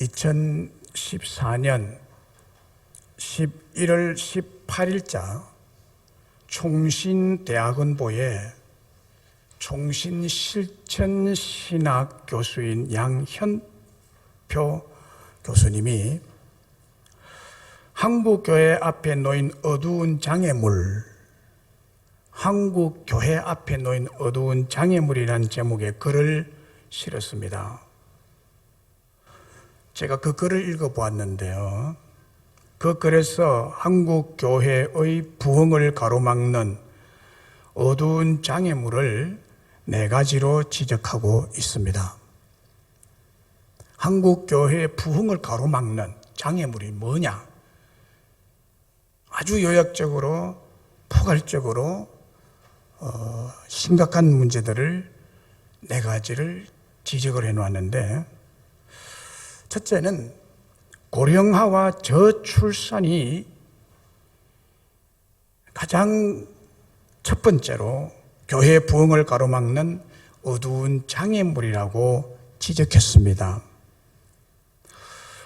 2014년 11월 18일자 총신대학원보에 총신실천신학 교수인 양현표 교수님이 한국교회 앞에 놓인 어두운 장애물, 한국교회 앞에 놓인 어두운 장애물이라는 제목의 글을 실었습니다. 제가 그 글을 읽어보았는데요. 그 글에서 한국교회의 부흥을 가로막는 어두운 장애물을 4가지로 지적하고 있습니다. 한국교회의 부흥을 가로막는 장애물이 뭐냐? 아주 요약적으로, 포괄적으로 심각한 문제들을 4가지를 지적을 해놓았는데, 첫째는 고령화와 저출산이 가장 첫 번째로 교회 부흥을 가로막는 어두운 장애물이라고 지적했습니다.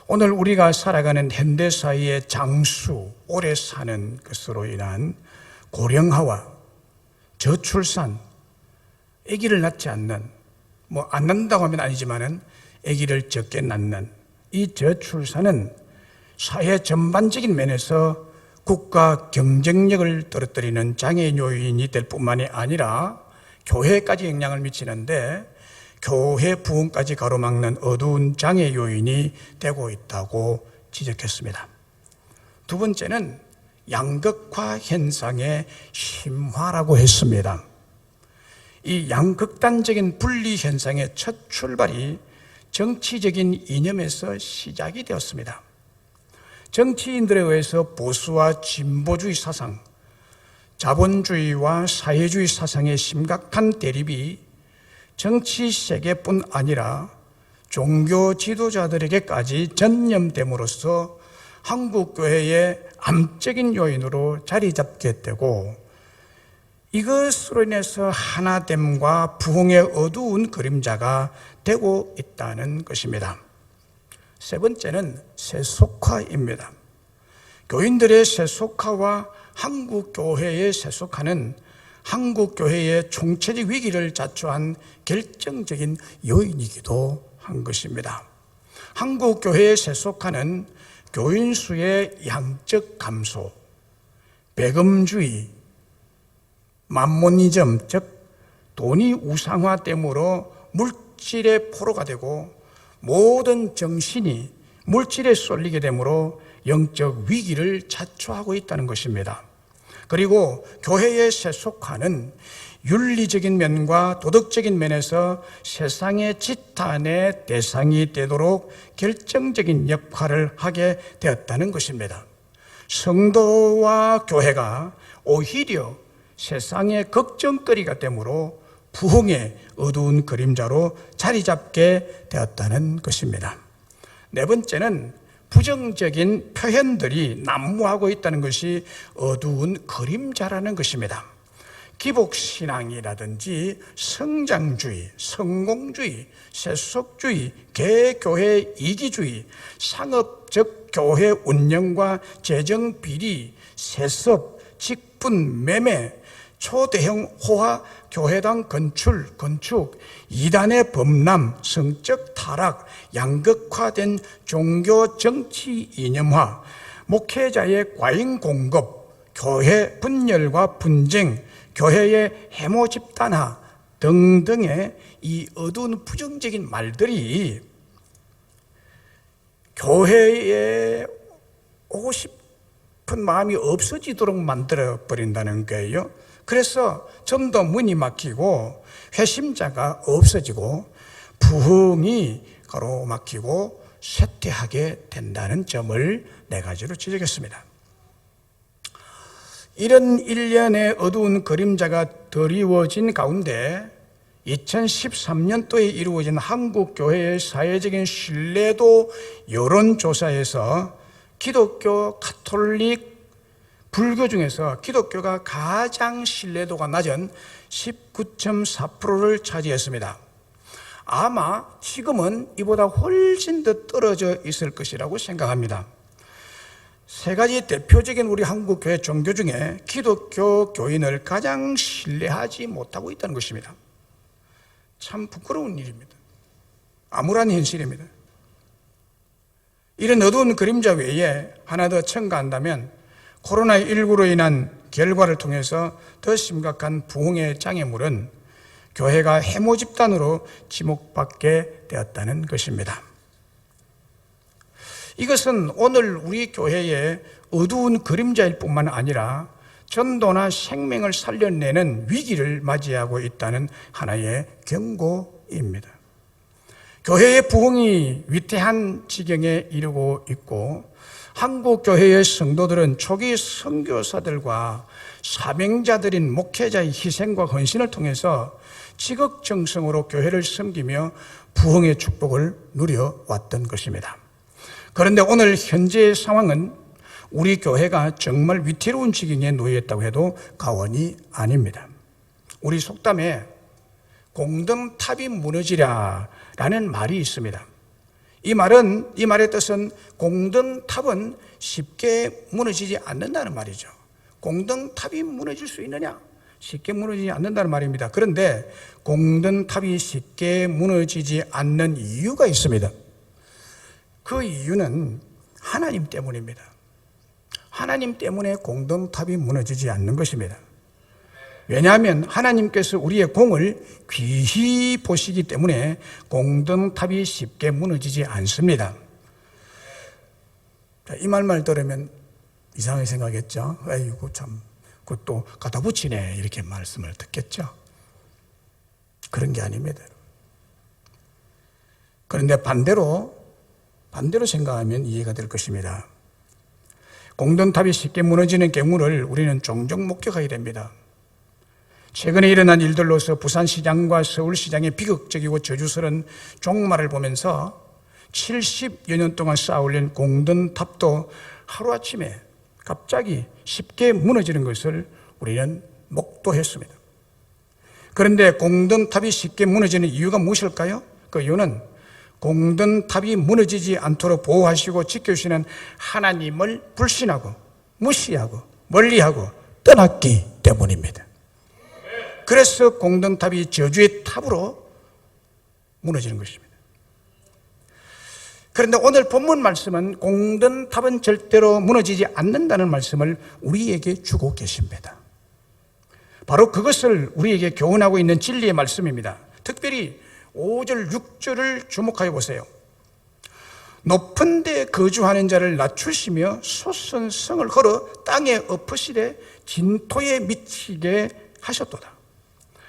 오늘 우리가 살아가는 현대사회의 장수, 오래 사는 것으로 인한 고령화와 저출산, 아기를 낳지 않는, 안 낳는다고 하면 아니지만은 아기를 적게 낳는 이 저출산은 사회 전반적인 면에서 국가 경쟁력을 떨어뜨리는 장애 요인이 될 뿐만이 아니라 교회까지 영향을 미치는데 교회 부흥까지 가로막는 어두운 장애 요인이 되고 있다고 지적했습니다. 두 번째는 양극화 현상의 심화라고 했습니다. 이 양극단적인 분리 현상의 첫 출발이 정치적인 이념에서 시작이 되었습니다. 정치인들에 의해서 보수와 진보주의 사상, 자본주의와 사회주의 사상의 심각한 대립이 정치 세계뿐 아니라 종교 지도자들에게까지 전염됨으로써 한국교회의 암적인 요인으로 자리 잡게 되고, 이것으로 인해서 하나됨과 부흥의 어두운 그림자가 되고 있다는 것입니다. 세 번째는 세속화입니다. 교인들의 세속화와 한국교회의 세속화는 한국교회의 총체적 위기를 자초한 결정적인 요인이기도 한 것입니다. 한국교회의 세속화는 교인 수의 양적 감소, 배금주의, 만모니즘, 즉 돈이 우상화됨으로 물질의 포로가 되고 모든 정신이 물질에 쏠리게 되므로 영적 위기를 자초하고 있다는 것입니다. 그리고 교회의 세속화는 윤리적인 면과 도덕적인 면에서 세상의 지탄의 대상이 되도록 결정적인 역할을 하게 되었다는 것입니다. 성도와 교회가 오히려 세상의 걱정거리가 되므로 부흥의 어두운 그림자로 자리 잡게 되었다는 것입니다. 네 번째는 부정적인 표현들이 난무하고 있다는 것이 어두운 그림자라는 것입니다. 기복신앙이라든지 성장주의, 성공주의, 세속주의, 개교회 이기주의, 상업적 교회 운영과 재정 비리, 세습, 직분, 매매, 초대형 호화, 교회당 건축, 이단의 범람, 성적 타락, 양극화된 종교 정치 이념화, 목회자의 과잉 공급, 교회 분열과 분쟁, 교회의 해모 집단화 등등의 이 어두운 부정적인 말들이 교회에 오고 싶은 마음이 없어지도록 만들어버린다는 거예요. 그래서 좀 더 문이 막히고 회심자가 없어지고 부흥이 가로막히고 쇠퇴하게 된다는 점을 4가지로 지적했습니다. 이런 일련의 어두운 그림자가 드리워진 가운데 2013년도에 이루어진 한국교회의 사회적인 신뢰도 여론조사에서 기독교, 가톨릭, 불교 중에서 기독교가 가장 신뢰도가 낮은 19.4%를 차지했습니다. 아마 지금은 이보다 훨씬 더 떨어져 있을 것이라고 생각합니다. 세 가지 대표적인 우리 한국 교회 종교 중에 기독교 교인을 가장 신뢰하지 못하고 있다는 것입니다. 참 부끄러운 일입니다. 암울한 현실입니다. 이런 어두운 그림자 외에 하나 더 첨가한다면 코로나19로 인한 결과를 통해서 더 심각한 부흥의 장애물은 교회가 해모 집단으로 지목받게 되었다는 것입니다. 이것은 오늘 우리 교회의 어두운 그림자일 뿐만 아니라 전도나 생명을 살려내는 위기를 맞이하고 있다는 하나의 경고입니다. 교회의 부흥이 위태한 지경에 이르고 있고 한국 교회의 성도들은 초기 선교사들과 사명자들인 목회자의 희생과 헌신을 통해서 지극정성으로 교회를 섬기며 부흥의 축복을 누려왔던 것입니다. 그런데 오늘 현재의 상황은 우리 교회가 정말 위태로운 지경에 놓여 있다고 과언이 아닙니다. 우리 속담에 공든탑이 무너지랴 라는 말이 있습니다. 이 말의 뜻은 공든탑은 쉽게 무너지지 않는다는 말이죠. 공든탑이 무너질 수 있느냐? 쉽게 무너지지 않는다는 말입니다. 그런데 공든탑이 쉽게 무너지지 않는 이유가 있습니다. 그 이유는 하나님 때문입니다. 하나님 때문에 공든탑이 무너지지 않는 것입니다. 왜냐하면 하나님께서 우리의 공을 귀히 보시기 때문에 공든탑이 쉽게 무너지지 않습니다. 이 말만 들으면 이상하게 생각했죠. 아이고 참 그것도 갖다 붙이네 이렇게 말씀을 듣겠죠. 그런 게 아닙니다. 그런데 반대로 생각하면 이해가 될 것입니다. 공든탑이 쉽게 무너지는 경우를 우리는 종종 목격하게 됩니다. 최근에 일어난 일들로서 부산시장과 서울시장의 비극적이고 저주스러운 종말을 보면서 70여 년 동안 쌓아올린 공든탑도 하루아침에 갑자기 쉽게 무너지는 것을 우리는 목도했습니다. 그런데 공든탑이 쉽게 무너지는 이유가 무엇일까요? 그 이유는 공든탑이 무너지지 않도록 보호하시고 지켜주시는 하나님을 불신하고 무시하고 멀리하고 떠났기 때문입니다. 그래서 공든탑이 저주의 탑으로 무너지는 것입니다. 그런데 오늘 본문 말씀은 공든탑은 절대로 무너지지 않는다는 말씀을 우리에게 주고 계십니다. 바로 그것을 우리에게 교훈하고 있는 진리의 말씀입니다. 특별히 5절, 6절을 주목하여 보세요. 높은 데 거주하는 자를 낮추시며 솟은 성을 걸어 땅에 엎으시되 진토에 미치게 하셨도다.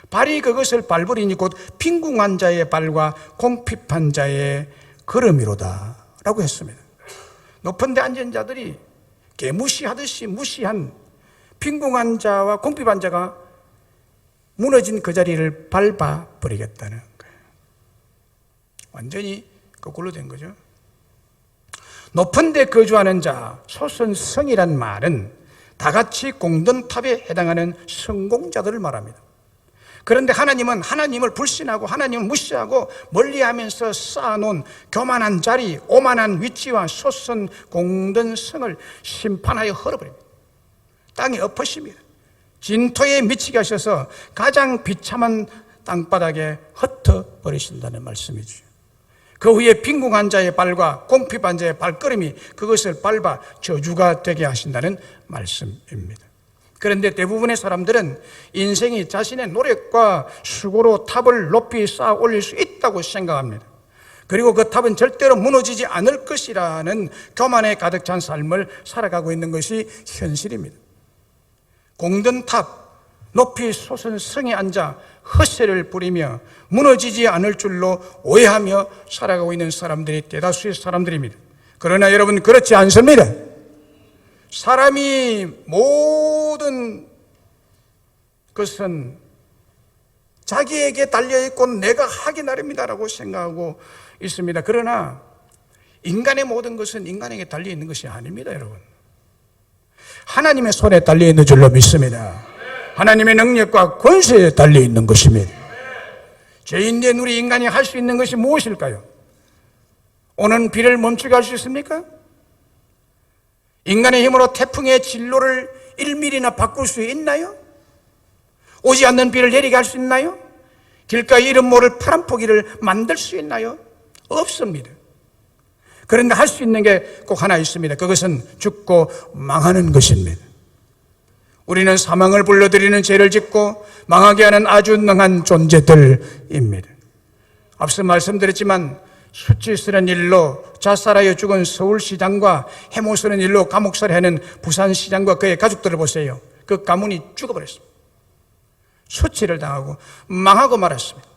발이 그것을 밟으리니 곧 빈궁한 자의 발과 공핍한 자의 걸음이로다 라고 했습니다. 높은 데 앉은 자들이 개무시하듯이 무시한 빈궁한 자와 공핍한 자가 무너진 그 자리를 밟아버리겠다는 거예요. 완전히 거꾸로 된 거죠. 높은 데 거주하는 자, 솟은 성이란 말은 다 같이 공든탑에 해당하는 성공자들을 말합니다. 그런데 하나님은 하나님을 불신하고 하나님을 무시하고 멀리하면서 쌓아놓은 교만한 자리, 오만한 위치와 솟은 공든성을 심판하여 헐어버립니다. 땅에 엎으십니다. 진토에 미치게 하셔서 가장 비참한 땅바닥에 흩어버리신다는 말씀이죠. 그 후에 빈궁한 자의 발과 공핍한 자의 발걸음이 그것을 밟아 저주가 되게 하신다는 말씀입니다. 그런데 대부분의 사람들은 인생이 자신의 노력과 수고로 탑을 높이 쌓아 올릴 수 있다고 생각합니다. 그리고 그 탑은 절대로 무너지지 않을 것이라는 교만에 가득 찬 삶을 살아가고 있는 것이 현실입니다. 공든탑, 높이 솟은 성에 앉아 헛새를 부리며 무너지지 않을 줄로 오해하며 살아가고 있는 사람들이 대다수의 사람들입니다. 그러나 여러분, 그렇지 않습니다. 사람이 모든 것은 자기에게 달려있고 내가 하기 나름이다라고 생각하고 있습니다. 그러나 인간의 모든 것은 인간에게 달려있는 것이 아닙니다, 여러분. 하나님의 손에 달려있는 줄로 믿습니다. 하나님의 능력과 권세에 달려있는 것입니다. 죄인된 우리 인간이 할 수 있는 것이 무엇일까요? 오는 비를 멈추게 할 수 있습니까? 인간의 힘으로 태풍의 진로를 1mm나 바꿀 수 있나요? 오지 않는 비를 내리게 할 수 있나요? 길가에 이름 모를 파란 포기를 만들 수 있나요? 없습니다. 그런데 할 수 있는 게 꼭 하나 있습니다. 그것은 죽고 망하는 것입니다. 우리는 사망을 불러들이는 죄를 짓고 망하게 하는 아주 능한 존재들입니다. 앞서 말씀드렸지만 수치스러운 일로 자살하여 죽은 서울시장과 해모스러운 일로 감옥살이하는 부산시장과 그의 가족들을 보세요. 그 가문이 죽어버렸습니다. 수치를 당하고 망하고 말았습니다.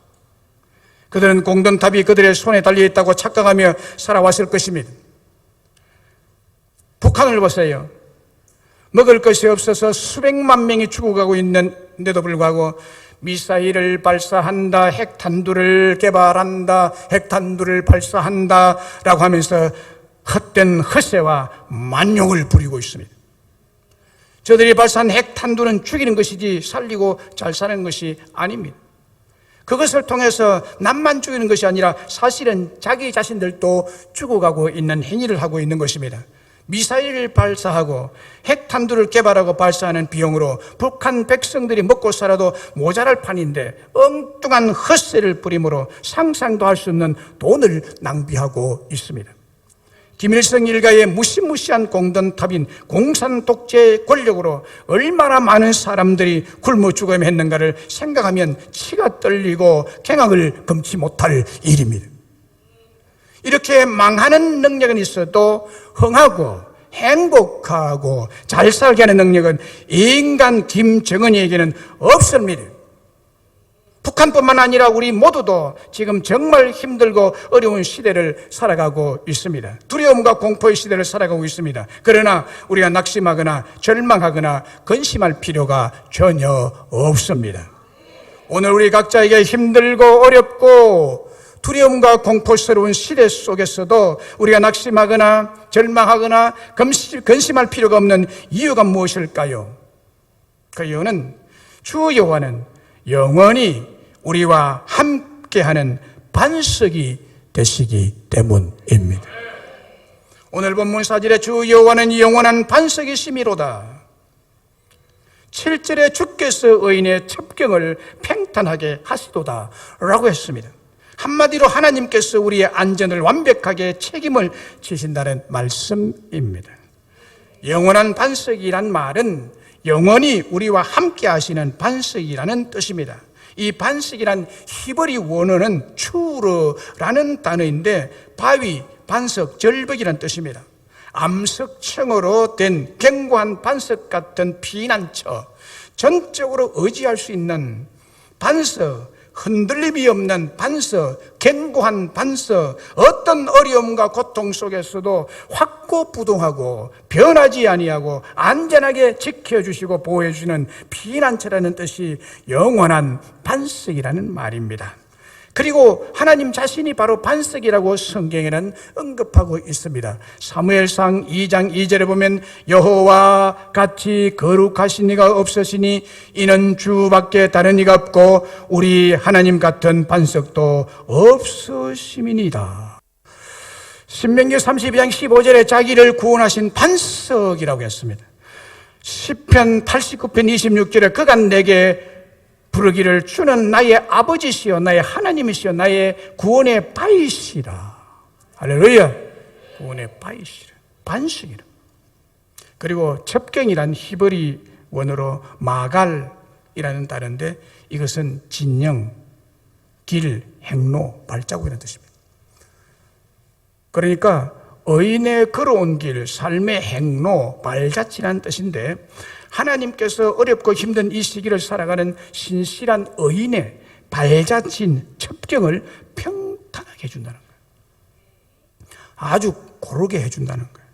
그들은 공든탑이 그들의 손에 달려있다고 착각하며 살아왔을 것입니다. 북한을 보세요. 먹을 것이 없어서 수백만 명이 죽어가고 있는데도 불구하고 미사일을 발사한다, 핵탄두를 개발한다, 핵탄두를 발사한다 라고 하면서 헛된 허세와 만용을 부리고 있습니다. 저들이 발사한 핵탄두는 죽이는 것이지 살리고 잘 사는 것이 아닙니다. 그것을 통해서 남만 죽이는 것이 아니라 사실은 자기 자신들도 죽어가고 있는 행위를 하고 있는 것입니다. 미사일을 발사하고 핵탄두를 개발하고 발사하는 비용으로 북한 백성들이 먹고 살아도 모자랄 판인데 엉뚱한 헛세를 뿌림으로 상상도 할 수 없는 돈을 낭비하고 있습니다. 김일성 일가의 무시무시한 공든탑인 공산 독재의 권력으로 얼마나 많은 사람들이 굶어 죽어야 했는가를 생각하면 치가 떨리고 갱악을 금치 못할 일입니다. 이렇게 망하는 능력은 있어도 흥하고 행복하고 잘 살게 하는 능력은 인간 김정은이에게는 없습니다. 북한뿐만 아니라 우리 모두도 지금 정말 힘들고 어려운 시대를 살아가고 있습니다. 두려움과 공포의 시대를 살아가고 있습니다. 그러나 우리가 낙심하거나 절망하거나 근심할 필요가 전혀 없습니다. 오늘 우리 각자에게 힘들고 어렵고 두려움과 공포스러운 시대 속에서도 우리가 낙심하거나 절망하거나 근심할 필요가 없는 이유가 무엇일까요? 그 이유는 주 여호와는 영원히 우리와 함께하는 반석이 되시기 때문입니다. 오늘 본문 4절에 주 여호와는 영원한 반석이시미로다. 7절에 주께서 의인의 첩경을 팽탄하게 하시도다 라고 했습니다. 한마디로 하나님께서 우리의 안전을 완벽하게 책임을 지신다는 말씀입니다. 영원한 반석이란 말은 영원히 우리와 함께 하시는 반석이라는 뜻입니다. 이 반석이란 히브리 원어는 추르라는 단어인데 바위, 반석, 절벽이라는 뜻입니다. 암석층으로 된 견고한 반석 같은 피난처, 전적으로 의지할 수 있는 반석, 흔들림이 없는 반석, 견고한 반석, 어떤 어려움과 고통 속에서도 확고부동하고 변하지 아니하고 안전하게 지켜주시고 보호해주는 피난처라는 뜻이 영원한 반석이라는 말입니다. 그리고 하나님 자신이 바로 반석이라고 성경에는 언급하고 있습니다. 사무엘상 2장 2절에 보면 여호와 같이 거룩하신 이가 없으시니 이는 주밖에 다른 이가 없고 우리 하나님 같은 반석도 없으심이니이다. 신명기 32장 15절에 자기를 구원하신 반석이라고 했습니다. 시편 89편 26절에 그가 내게 부르기를 주는 나의 아버지시여 나의 하나님이시여 나의 구원의 바위시라. 할렐루야. 구원의 바위시라. 반석이라. 그리고 첩경이란 히브리 원어로 마갈이라는 단어인데 이것은 진영, 길, 행로, 발자국이라는 뜻입니다. 그러니까 의인의 걸어온 길, 삶의 행로, 발자취라는 뜻인데 하나님께서 어렵고 힘든 이 시기를 살아가는 신실한 의인의 발자취인 첩경을 평탄하게 해준다는 거예요. 아주 고르게 해준다는 거예요.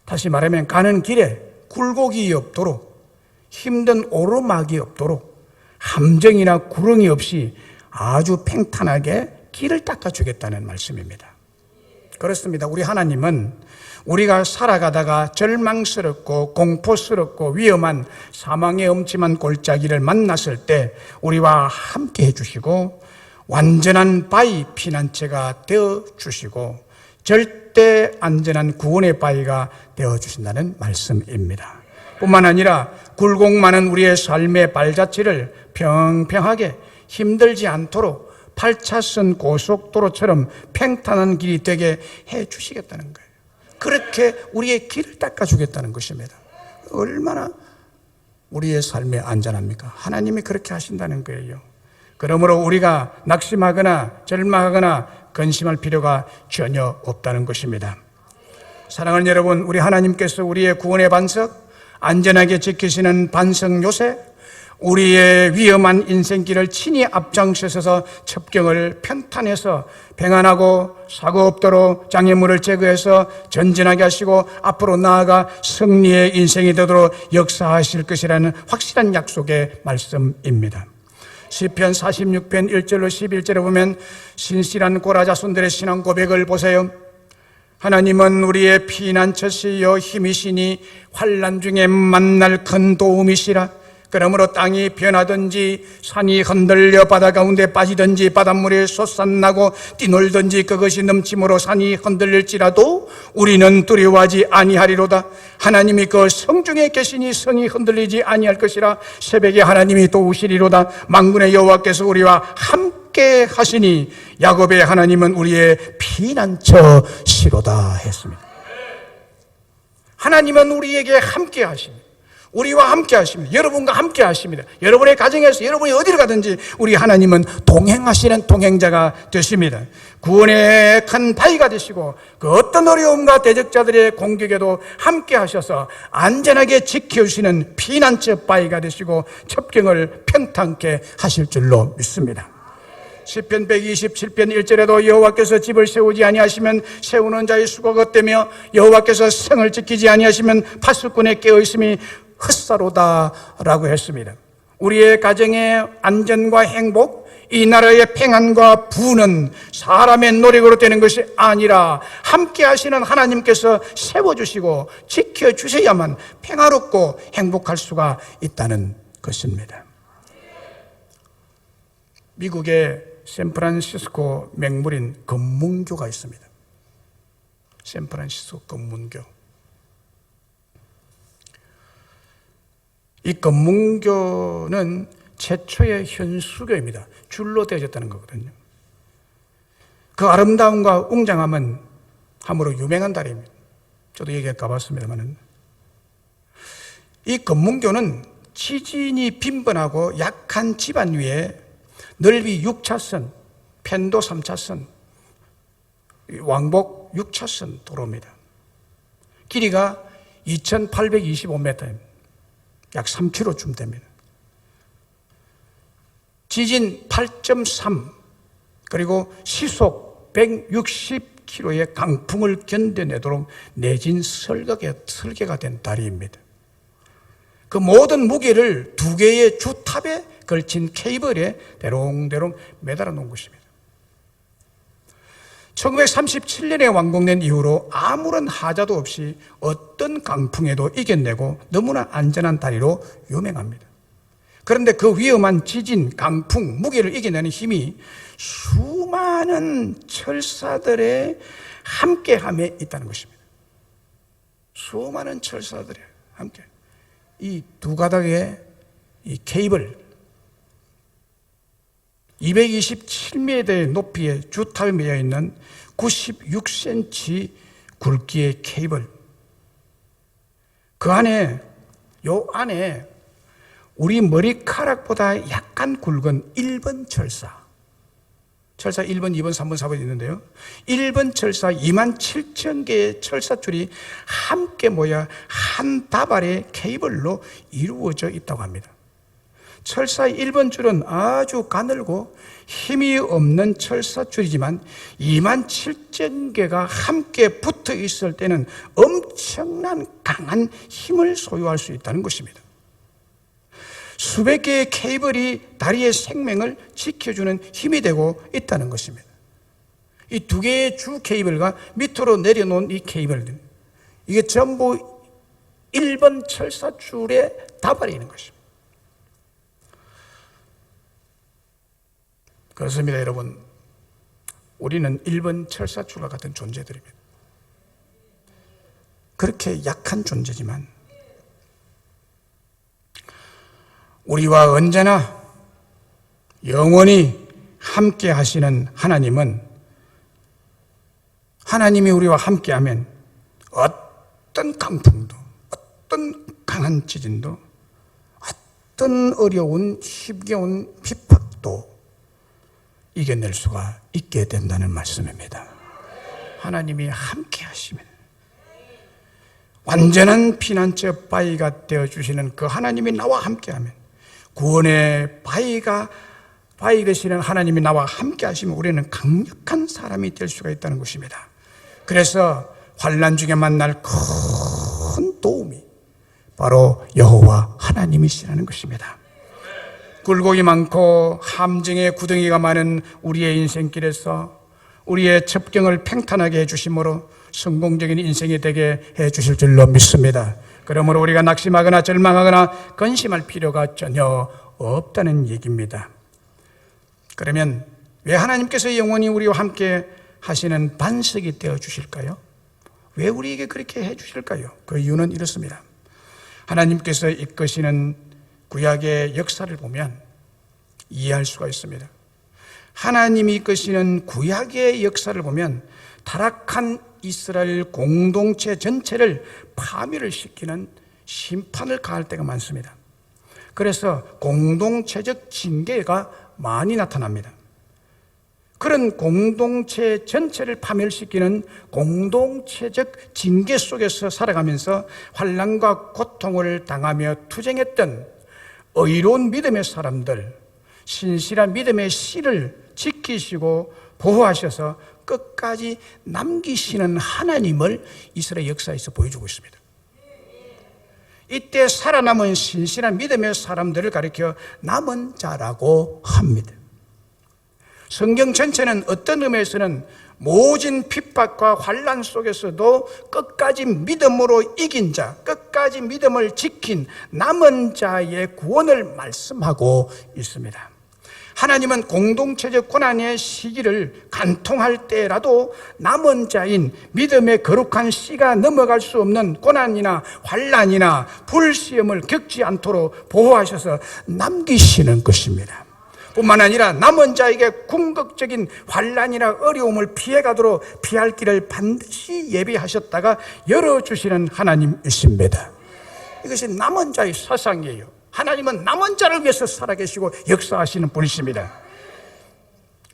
다시 말하면 가는 길에 굴곡이 없도록, 힘든 오르막이 없도록, 함정이나 구렁이 없이 아주 평탄하게 길을 닦아주겠다는 말씀입니다. 그렇습니다. 우리 하나님은 우리가 살아가다가 절망스럽고 공포스럽고 위험한 사망의 엄침한 골짜기를 만났을 때 우리와 함께 해주시고 완전한 바위 피난처가 되어주시고 절대 안전한 구원의 바위가 되어주신다는 말씀입니다. 뿐만 아니라 굴곡 많은 우리의 삶의 발자취를 평평하게 힘들지 않도록 8차선 고속도로처럼 평탄한 길이 되게 해주시겠다는 거예요. 그렇게 우리의 길을 닦아주겠다는 것입니다. 얼마나 우리의 삶에 안전합니까? 하나님이 그렇게 하신다는 거예요. 그러므로 우리가 낙심하거나 절망하거나 근심할 필요가 전혀 없다는 것입니다. 사랑하는 여러분, 우리 하나님께서 우리의 구원의 반석, 안전하게 지키시는 반석 요새, 우리의 위험한 인생길을 친히 앞장서서 첩경을 평탄해서 평안하고 사고 없도록 장애물을 제거해서 전진하게 하시고 앞으로 나아가 승리의 인생이 되도록 역사하실 것이라는 확실한 약속의 말씀입니다. 시편 46편 1절로 11절에 보면 신실한 고라 자손들의 신앙 고백을 보세요. 하나님은 우리의 피난처시요 힘이시니 환난 중에 만날 큰 도움이시라. 그러므로 땅이 변하든지 산이 흔들려 바다 가운데 빠지든지 바닷물이 솟아나고 뛰놀든지 그것이 넘침으로 산이 흔들릴지라도 우리는 두려워하지 아니하리로다. 하나님이 그 성중에 계시니 성이 흔들리지 아니할 것이라. 새벽에 하나님이 도우시리로다. 만군의 여호와께서 우리와 함께 하시니 야곱의 하나님은 우리의 피난처시로다 했습니다. 하나님은 우리에게 함께 하십니다. 우리와 함께 하십니다. 여러분과 함께 하십니다. 여러분의 가정에서 여러분이 어디를 가든지 우리 하나님은 동행하시는 동행자가 되십니다. 구원의 큰 바위가 되시고 그 어떤 어려움과 대적자들의 공격에도 함께 하셔서 안전하게 지켜주시는 피난처 바위가 되시고 첩경을 평탄케 하실 줄로 믿습니다. 시편 127편 1절에도 여호와께서 집을 세우지 아니하시면 세우는 자의 수가 헛되며 여호와께서 성을 지키지 아니하시면 파수꾼의 깨어있음이 헛사로다라고 했습니다. 우리의 가정의 안전과 행복, 이 나라의 평안과 부는 사람의 노력으로 되는 것이 아니라 함께 하시는 하나님께서 세워주시고 지켜주셔야만 평화롭고 행복할 수가 있다는 것입니다. 미국의 샌프란시스코 맹물인 검문교가 있습니다. 샌프란시스코 검문교. 이 검문교는 최초의 현수교입니다. 줄로 되어졌다는 거거든요. 그 아름다움과 웅장함은 함으로 유명한 다리입니다. 저도 얘기 가봤습니다만은 이 검문교는 지진이 빈번하고 약한 지반 위에 넓이 6차선, 편도 3차선, 왕복 6차선 도로입니다. 길이가 2,825m입니다. 약 3km쯤 됩니다. 지진 8.3 그리고 시속 160km의 강풍을 견뎌내도록 내진 설계가 된 다리입니다. 그 모든 무게를 두 개의 주탑에 걸친 케이블에 대롱대롱 매달아 놓은 것입니다. 1937년에 완공된 이후로 아무런 하자도 없이 어떤 강풍에도 이겨내고 너무나 안전한 다리로 유명합니다. 그런데 그 위험한 지진, 강풍, 무게를 이겨내는 힘이 수많은 철사들의 함께함에 있다는 것입니다. 수많은 철사들의 함께. 이 두 가닥의 이 케이블, 227m의 높이의 주탑에 매여 있는 96cm 굵기의 케이블. 그 안에, 요 안에 우리 머리카락보다 약간 굵은 1번 철사. 철사 1번, 2번, 3번, 4번 있는데요. 1번 철사 27,000개의 철사줄이 함께 모여 한 다발의 케이블로 이루어져 있다고 합니다. 철사 1번 줄은 아주 가늘고 힘이 없는 철사줄이지만 27,000개가 함께 붙어 있을 때는 엄청난 강한 힘을 소유할 수 있다는 것입니다. 수백 개의 케이블이 다리의 생명을 지켜주는 힘이 되고 있다는 것입니다. 이 두 개의 주 케이블과 밑으로 내려놓은 이 케이블, 이게 전부 1번 철사줄에 다발이 있는 것입니다. 그렇습니다, 여러분. 우리는 1번 철사줄과 같은 존재들입니다. 그렇게 약한 존재지만 우리와 언제나 영원히 함께 하시는 하나님은, 하나님이 우리와 함께하면 어떤 강풍도, 어떤 강한 지진도, 어떤 어려운 힘겨운 핍박도 이겨낼 수가 있게 된다는 말씀입니다. 하나님이 함께 하시면, 완전한 피난처 바위가 되어주시는 그 하나님이 나와 함께하면, 구원의 바위 되시는 하나님이 나와 함께 하시면 우리는 강력한 사람이 될 수가 있다는 것입니다. 그래서 환난 중에 만날 큰 도움이 바로 여호와 하나님이시라는 것입니다. 굴곡이 많고 함정의 구덩이가 많은 우리의 인생길에서 우리의 첩경을 팽탄하게 해주심으로 성공적인 인생이 되게 해주실 줄로 믿습니다. 그러므로 우리가 낙심하거나 절망하거나 근심할 필요가 전혀 없다는 얘기입니다. 그러면 왜 하나님께서 영원히 우리와 함께 하시는 반석이 되어 주실까요? 왜 우리에게 그렇게 해 주실까요? 그 이유는 이렇습니다. 하나님께서 이끄시는 구약의 역사를 보면 이해할 수가 있습니다. 하나님이 이끄시는 구약의 역사를 보면 타락한 이스라엘 공동체 전체를 파멸을 시키는 심판을 가할 때가 많습니다. 그래서 공동체적 징계가 많이 나타납니다. 그런 공동체 전체를 파멸시키는 공동체적 징계 속에서 살아가면서 환난과 고통을 당하며 투쟁했던 의로운 믿음의 사람들, 신실한 믿음의 씨를 지키시고 보호하셔서 끝까지 남기시는 하나님을 이스라엘 역사에서 보여주고 있습니다. 이때 살아남은 신실한 믿음의 사람들을 가리켜 남은 자라고 합니다. 성경 전체는 어떤 의미에서는 모진 핍박과 환난 속에서도 끝까지 믿음으로 이긴 자, 끝까지 믿음을 지킨 남은 자의 구원을 말씀하고 있습니다. 하나님은 공동체적 고난의 시기를 간통할 때라도 남은 자인 믿음의 거룩한 씨가 넘어갈 수 없는 고난이나 환난이나 불시험을 겪지 않도록 보호하셔서 남기시는 것입니다. 뿐만 아니라 남은 자에게 궁극적인 환난이나 어려움을 피해가도록 피할 길을 반드시 예비하셨다가 열어주시는 하나님이십니다. 이것이 남은 자의 사상이에요. 하나님은 남은 자를 위해서 살아계시고 역사하시는 분이십니다.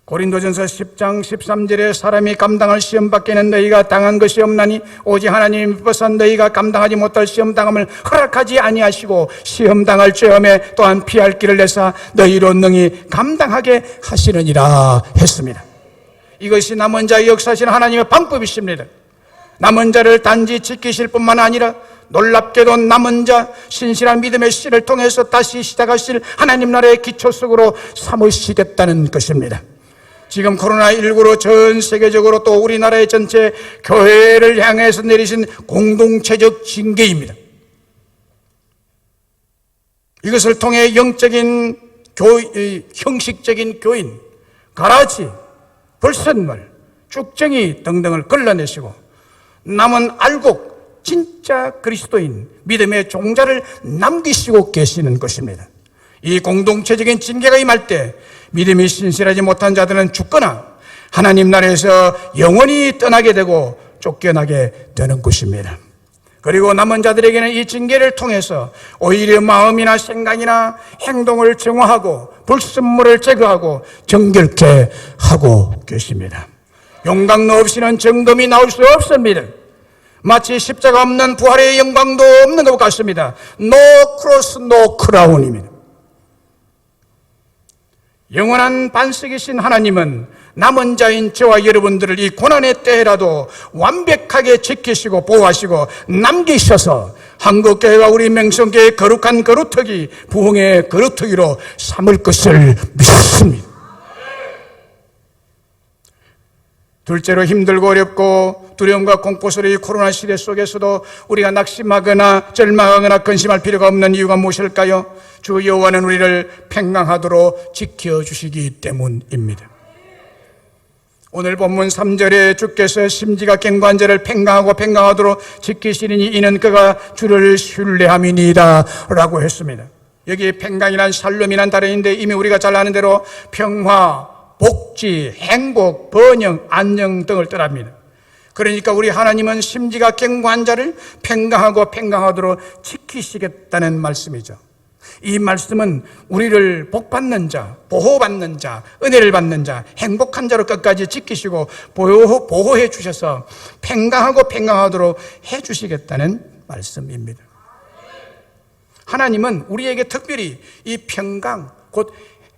고린도전서 10장 13절에 사람이 감당할 시험 밖에는 너희가 당한 것이 없나니 오직 하나님이 미뻐서 너희가 감당하지 못할 시험 당함을 허락하지 아니하시고 시험 당할 죄함에 또한 피할 길을 내사 너희로 능히 감당하게 하시느니라 했습니다. 이것이 남은 자의 역사하시는 하나님의 방법이십니다. 남은 자를 단지 지키실 뿐만 아니라 놀랍게도 남은 자 신실한 믿음의 씨를 통해서 다시 시작하실 하나님 나라의 기초 속으로 삼으시겠다는 것입니다. 지금 코로나19로 전 세계적으로 또 우리나라의 전체 교회를 향해서 내리신 공동체적 징계입니다. 이것을 통해 영적인 형식적인 교인, 가라지, 불선물, 쭉정이 등등을 걸러내시고 남은 알곡, 진짜 그리스도인, 믿음의 종자를 남기시고 계시는 것입니다. 이 공동체적인 징계가 임할 때 믿음이 신실하지 못한 자들은 죽거나 하나님 나라에서 영원히 떠나게 되고 쫓겨나게 되는 것입니다. 그리고 남은 자들에게는 이 징계를 통해서 오히려 마음이나 생각이나 행동을 정화하고 불순물을 제거하고 정결케 하고 계십니다. 용광로 없이는 정금이 나올 수 없습니다. 마치 십자가 없는 부활의 영광도 없는 것 같습니다. No cross, no crown입니다. 영원한 반석이신 하나님은 남은 자인 저와 여러분들을 이 고난의 때라도 완벽하게 지키시고 보호하시고 남기셔서 한국교회와 우리 명성교회의 거룩한 거루터기, 부흥의 거루터기로 삼을 것을 믿습니다. 둘째로 힘들고 어렵고 두려움과 공포스러운 이 코로나 시대 속에서도 우리가 낙심하거나 절망하거나 근심할 필요가 없는 이유가 무엇일까요? 주 여호와는 우리를 평강하도록 지켜주시기 때문입니다. 오늘 본문 3절에 주께서 심지가 견고한 자를 평강하도록 지키시리니 이는 그가 주를 신뢰함이니이다 라고 했습니다. 여기 평강이란 샬롬이란 단어인데 이미 우리가 잘 아는 대로 평화, 복지, 행복, 번영, 안녕 등을 뜻합니다. 그러니까 우리 하나님은 심지가 견고한 자를 평강하도록 지키시겠다는 말씀이죠. 이 말씀은 우리를 복받는 자, 보호받는 자, 은혜를 받는 자, 행복한 자로 끝까지 지키시고 보호해 주셔서 평강하도록 해 주시겠다는 말씀입니다. 하나님은 우리에게 특별히 이 평강, 곧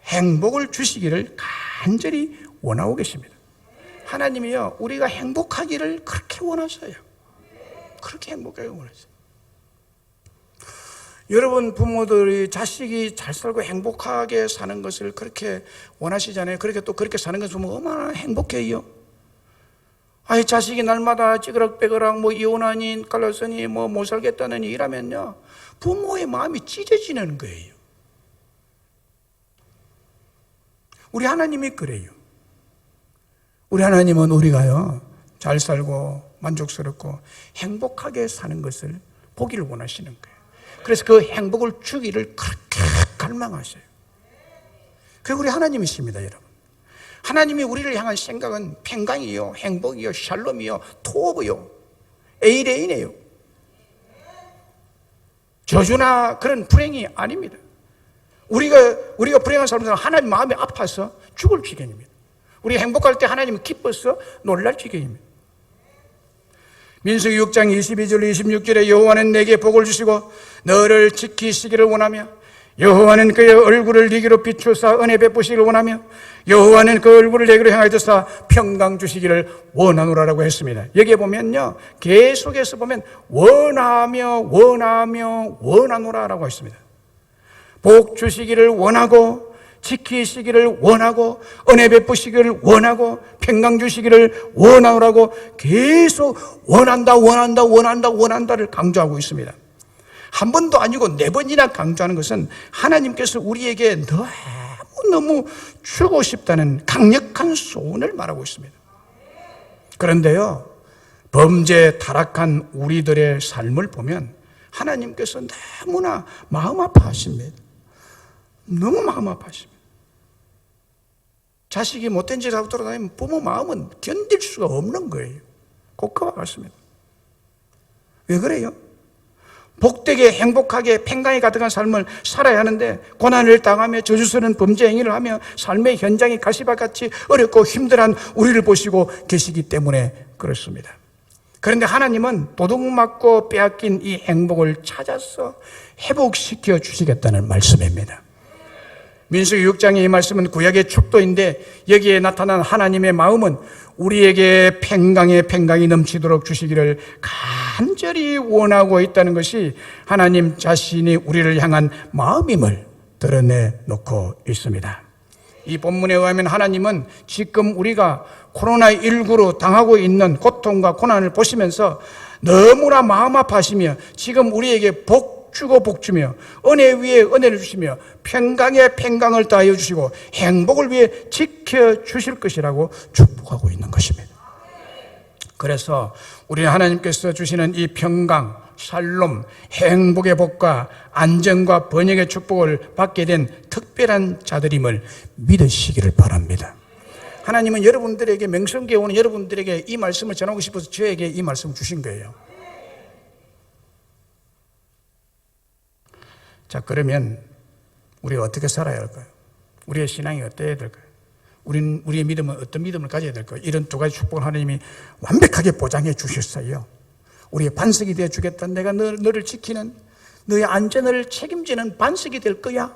행복을 주시기를 간절히 원하고 계십니다. 하나님이요, 우리가 행복하기를 그렇게 원하셔요. 그렇게 행복하게 원하셔요. 여러분 부모들이 자식이 잘 살고 행복하게 사는 것을 그렇게 원하시잖아요. 그렇게 사는 것을 보면 얼마나 행복해요. 아이, 자식이 날마다 찌그락빼그락 이혼하니 갈라서니 못 살겠다느니 이러면요, 부모의 마음이 찢어지는 거예요. 우리 하나님이 그래요. 우리 하나님은 우리가요, 잘 살고 만족스럽고 행복하게 사는 것을 보기를 원하시는 거예요. 그래서 그 행복을 주기를 그렇게 갈망하셔요. 그게 우리 하나님이십니다, 여러분. 하나님이 우리를 향한 생각은 평강이요, 행복이요, 샬롬이요, 토업이요, 에이레인이에요. 저주나 그런 불행이 아닙니다. 우리가 불행한 사람들은 하나님 마음이 아파서 죽을 지경입니다. 우리 행복할 때 하나님이 기뻐서 놀랄 지경입니다. 민수기 6장 22절 26절에 여호와는 내게 복을 주시고 너를 지키시기를 원하며 여호와는 그의 얼굴을 네게로 비추사 은혜 베푸시기를 원하며 여호와는 그 얼굴을 네게로 향하여서 평강 주시기를 원하노라라고 했습니다. 여기에 보면요, 계속해서 보면 원하노라라고 했습니다. 복 주시기를 원하고 지키시기를 원하고 은혜 베푸시기를 원하고 평강 주시기를 원하노라고 계속 원한다를 강조하고 있습니다. 한 번도 아니고 4번이나 강조하는 것은 하나님께서 우리에게 너무 주고 싶다는 강력한 소원을 말하고 있습니다. 그런데요, 범죄 타락한 우리들의 삶을 보면 하나님께서 너무나 마음 아파하십니다. 너무 마음 아파하십니다. 자식이 못된 짓을 하고 돌아다니면 부모 마음은 견딜 수가 없는 거예요. 고가와 같습니다. 왜 그래요? 복되게 행복하게 평강이 가득한 삶을 살아야 하는데 고난을 당하며 저주스러운 범죄 행위를 하며 삶의 현장이 가시밭같이 어렵고 힘들어한 우리를 보시고 계시기 때문에 그렇습니다. 그런데 하나님은 도둑맞고 빼앗긴 이 행복을 찾아서 회복시켜 주시겠다는 말씀입니다. 민수기 6장의 이 말씀은 구약의 축도인데 여기에 나타난 하나님의 마음은 우리에게 평강이 넘치도록 주시기를 간절히 원하고 있다는 것이 하나님 자신이 우리를 향한 마음임을 드러내 놓고 있습니다. 이 본문에 의하면 하나님은 지금 우리가 코로나19로 당하고 있는 고통과 고난을 보시면서 너무나 마음 아파하시며 지금 우리에게 복 주며 은혜 위에 은혜를 주시며 평강에 평강을 더하여 주시고 행복을 위해 지켜주실 것이라고 축복하고 있는 것입니다. 그래서 우리 하나님께서 주시는 이 평강, 샬롬, 행복의 복과 안정과 번영의 축복을 받게 된 특별한 자들임을 믿으시기를 바랍니다. 하나님은 여러분들에게 명성교회 오는 여러분들에게 이 말씀을 전하고 싶어서 저에게 이 말씀을 주신 거예요. 자, 그러면 우리가 어떻게 살아야 할까요? 우리의 신앙이 어때야 될까요? 우리의 믿음은 어떤 믿음을 가져야 될까요? 이런 두 가지 축복을 하나님이 완벽하게 보장해 주셨어요. 우리의 반석이 되어 주겠다. 내가 너를 지키는, 너의 안전을 책임지는 반석이 될 거야.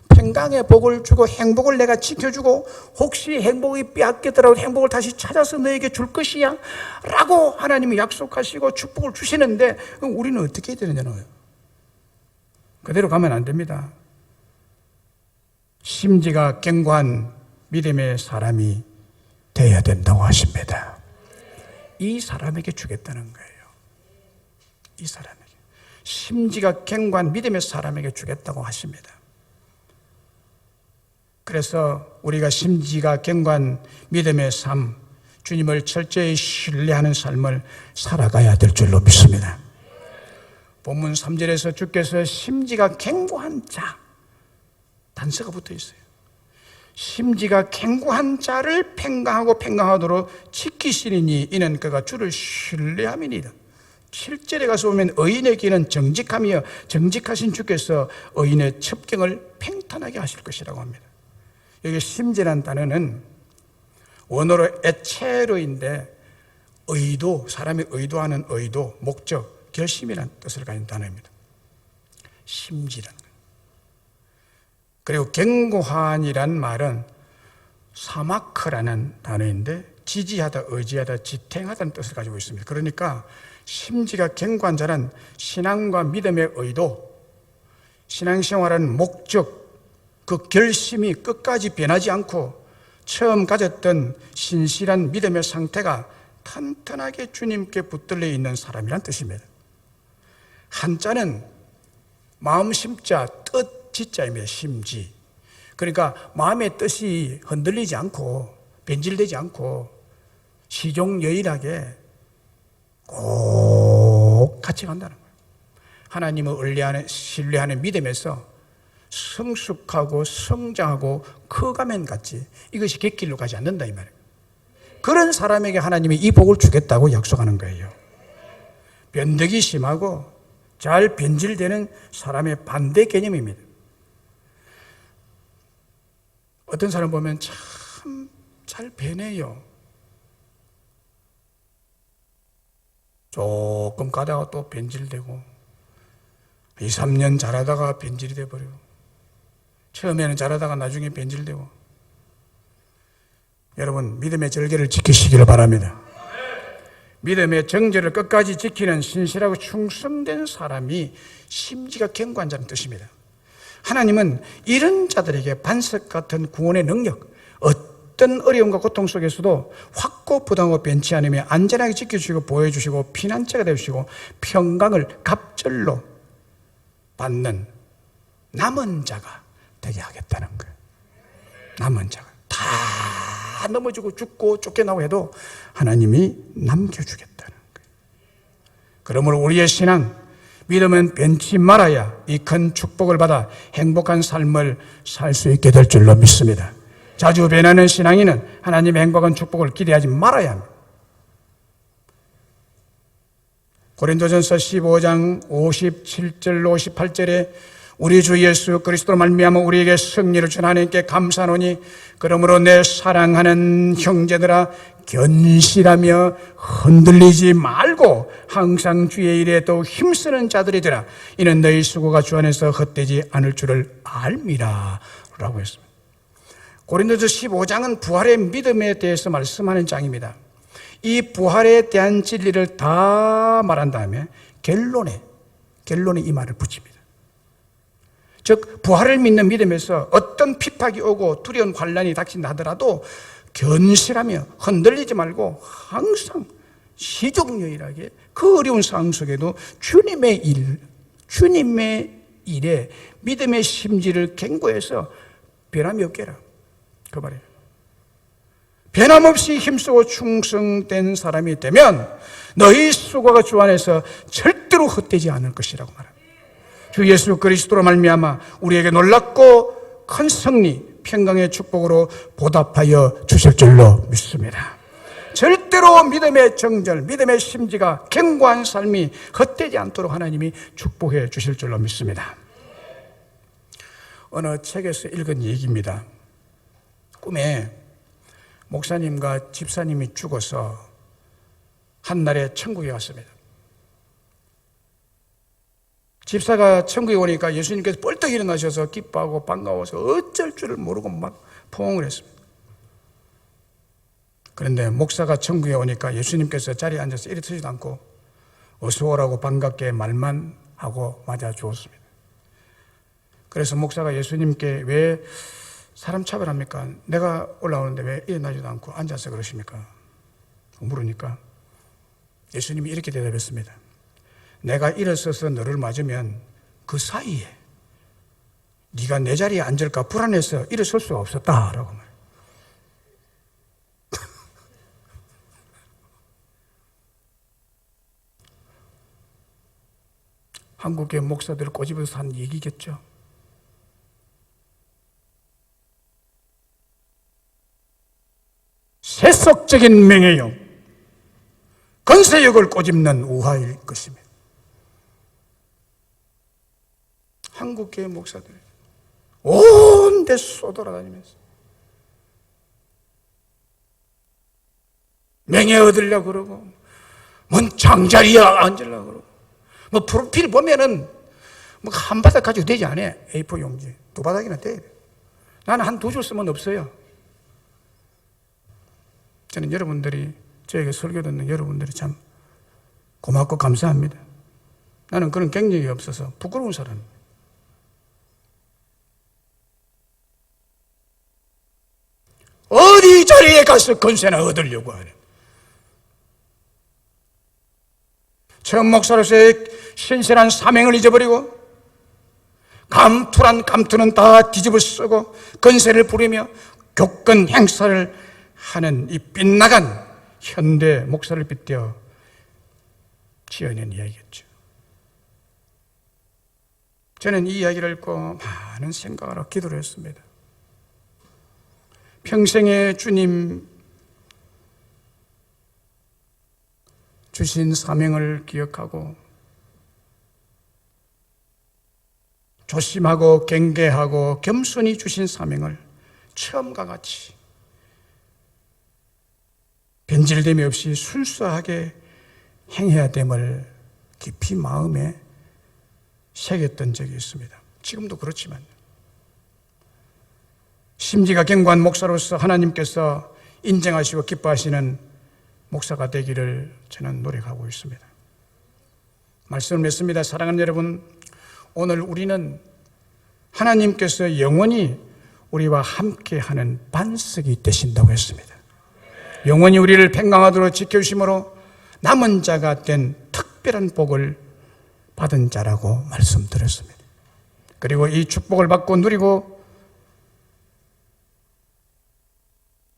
평강의 복을 주고 행복을 내가 지켜주고 혹시 행복이 빼앗기더라도 행복을 다시 찾아서 너에게 줄 것이야 라고 하나님이 약속하시고 축복을 주시는데 우리는 어떻게 해야 되느냐는 거예요. 그대로 가면 안 됩니다. 심지가 견고한 믿음의 사람이 되어야 된다고 하십니다. 이 사람에게 주겠다는 거예요. 이 사람에게. 심지가 견고한 믿음의 사람에게 주겠다고 하십니다. 그래서 우리가 심지가 견고한 믿음의 삶, 주님을 철저히 신뢰하는 삶을 살아가야 될 줄로 믿습니다. 본문 3절에서 주께서 심지가 견고한 자, 단서가 붙어 있어요. 심지가 견고한 자를 평강하도록 지키시리니 이는 그가 주를 신뢰함이니이다. 7절에 가서 보면 의인에게는 정직하며 정직하신 주께서 의인의 첩경을 팽탄하게 하실 것이라고 합니다. 여기 심지라는 단어는 원어로 에체르인데 의도, 사람이 의도하는 의도, 목적, 결심이라는 뜻을 가진 단어입니다. 심지라는 것. 그리고 견고한이란 말은 사마크라는 단어인데 지지하다, 의지하다, 지탱하다는 뜻을 가지고 있습니다. 그러니까 심지가 견고한 자는 신앙과 믿음의 의도, 신앙생활은 목적, 그 결심이 끝까지 변하지 않고 처음 가졌던 신실한 믿음의 상태가 탄탄하게 주님께 붙들려 있는 사람이란 뜻입니다. 한자는 마음 심자, 뜻 지자입니다. 심지. 그러니까 마음의 뜻이 흔들리지 않고 변질되지 않고 시종여일하게 꼭 같이 간다는 거예요. 하나님을 신뢰하는 믿음에서 성숙하고 성장하고 커가면 같이 이것이 객길로 가지 않는다 이 말이에요. 그런 사람에게 하나님이 이 복을 주겠다고 약속하는 거예요. 변덕이 심하고 잘 변질되는 사람의 반대 개념입니다. 어떤 사람 보면 참 잘 변해요. 조금 가다가 또 변질되고 2, 3년 잘하다가 변질이 돼버리고 처음에는 잘하다가 나중에 변질되고. 여러분 믿음의 절개를 지키시기를 바랍니다. 믿음의 정절을 끝까지 지키는 신실하고 충성된 사람이 심지가 견고한 자는 뜻입니다. 하나님은 이런 자들에게 반석 같은 구원의 능력, 어떤 어려움과 고통 속에서도 확고 부당하고 변치 않으며 안전하게 지켜주시고 보호해주시고 피난처가 되어주시고 평강을 갑절로 받는 남은 자가 되게 하겠다는 거예요. 남은 자가 다 넘어지고 죽고 쫓겨나고 해도 하나님이 남겨주겠다는 거예요. 그러므로 우리의 신앙, 믿음은 변치 말아야 이 큰 축복을 받아 행복한 삶을 살 수 있게 될 줄로 믿습니다. 자주 변하는 신앙인은 하나님의 행복한 축복을 기대하지 말아야 합니다. 고린도전서 15장 57절로 58절에 우리 주 예수 그리스도로 말미암아 우리에게 승리를 준 하나님께 감사하노니 그러므로 내 사랑하는 형제들아 견실하며 흔들리지 말고 항상 주의 일에 더욱 힘쓰는 자들이더라. 이는 너희 수고가 주 안에서 헛되지 않을 줄을 알미라 라고 했습니다. 고린도서 15장은 부활의 믿음에 대해서 말씀하는 장입니다. 이 부활에 대한 진리를 다 말한 다음에 결론에 이 말을 붙입니다. 즉 부활을 믿는 믿음에서 어떤 핍박이 오고 두려운 환난이 닥친다더라도 견실하며 흔들리지 말고 항상 시종여일하게 그 어려운 상황 속에도 주님의 일에 믿음의 심지를 견고해서 변함이 없게라 그 말이에요. 변함없이 힘쓰고 충성된 사람이 되면 너희 수고가 주 안에서 절대로 헛되지 않을 것이라고 말합니다. 주 예수 그리스도로 말미암아 우리에게 놀랍고 큰 승리, 평강의 축복으로 보답하여 주실 줄로 믿습니다. 절대로 믿음의 정절, 믿음의 심지가 견고한 삶이 헛되지 않도록 하나님이 축복해 주실 줄로 믿습니다. 어느 책에서 읽은 얘기입니다. 꿈에 목사님과 집사님이 죽어서 한날에 천국에 갔습니다. 집사가 천국에 오니까 예수님께서 벌떡 일어나셔서 기뻐하고 반가워서 어쩔 줄을 모르고 막 포옹을 했습니다. 그런데 목사가 천국에 오니까 예수님께서 자리에 앉아서 일어서지도 않고 어서 오라고 반갑게 말만 하고 맞아 주었습니다. 그래서 목사가 예수님께 왜 사람 차별합니까? 내가 올라오는데 왜 일어나지도 않고 앉아서 그러십니까? 물으니까 예수님이 이렇게 대답했습니다. 내가 일어서서 너를 맞으면 그 사이에 네가 내 자리에 앉을까 불안해서 일어설 수가 없었다라고 말해요. 한국의 목사들을 꼬집어서 한 얘기겠죠. 세속적인 명예욕, 건세욕을 꼬집는 우화일 것입니다. 한국교회 목사들 온 데 쏘돌아다니면서 명예 얻으려고 그러고 뭔 장자리에 앉으려고 그러고 뭐 프로필 보면은 뭐 한 바닥 가지고 되지 않아요. A4 용지 두 바닥이나 돼야 돼. 나는 한 두 줄 쓰면 없어요. 저는 여러분들이 저에게 설교 듣는 여러분들이 참 고맙고 감사합니다. 나는 그런 경력이 없어서 부끄러운 사람입니다. 어디 자리에 가서 건세나 얻으려고 하는 처음 목사로서의 신실한 사명을 잊어버리고 감투란 감투는 다 뒤집어 쓰고 건세를 부리며 교권 행사를 하는 이 빗나간 현대 목사를 빗대어 지어낸 이야기겠죠. 저는 이 이야기를 읽고 많은 생각을 하고 기도를 했습니다. 평생에 주님 주신 사명을 기억하고 조심하고 경계하고 겸손히 주신 사명을 처음과 같이 변질됨이 없이 순수하게 행해야 됨을 깊이 마음에 새겼던 적이 있습니다. 지금도 그렇지만 심지가 견고한 목사로서 하나님께서 인정하시고 기뻐하시는 목사가 되기를 저는 노력하고 있습니다. 말씀을 맺습니다. 사랑하는 여러분, 오늘 우리는 하나님께서 영원히 우리와 함께하는 반석이 되신다고 했습니다. 영원히 우리를 평강하도록 지켜주심으로 남은 자가 된 특별한 복을 받은 자라고 말씀드렸습니다. 그리고 이 축복을 받고 누리고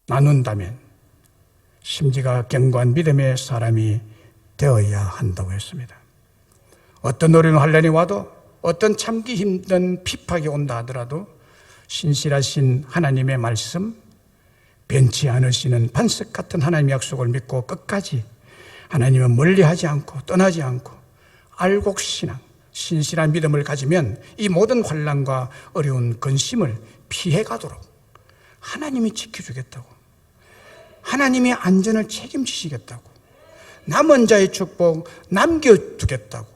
나눈다면 심지가 견고한 믿음의 사람이 되어야 한다고 했습니다. 어떤 어려운 환난이 와도 어떤 참기 힘든 핍박이 온다 하더라도 신실하신 하나님의 말씀, 변치 않으시는 반석 같은 하나님의 약속을 믿고 끝까지 하나님은 멀리하지 않고 떠나지 않고 알곡신앙, 신실한 믿음을 가지면 이 모든 환난과 어려운 근심을 피해가도록 하나님이 지켜주겠다고, 하나님이 안전을 책임지시겠다고, 남은 자의 축복 남겨두겠다고,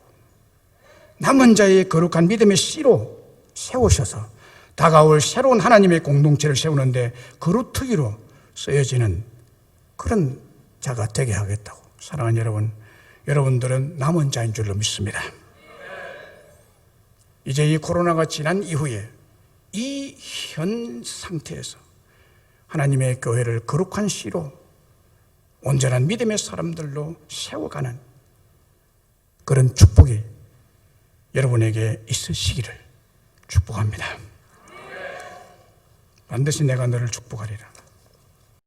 남은 자의 거룩한 믿음의 씨로 세우셔서 다가올 새로운 하나님의 공동체를 세우는데 그루터기로 쓰여지는 그런 자가 되게 하겠다고. 사랑하는 여러분, 여러분들은 남은 자인 줄로 믿습니다. 이제 이 코로나가 지난 이후에 이 현 상태에서 하나님의 교회를 거룩한 씨로 온전한 믿음의 사람들로 세워가는 그런 축복이 여러분에게 있으시기를 축복합니다. 반드시 내가 너를 축복하리라.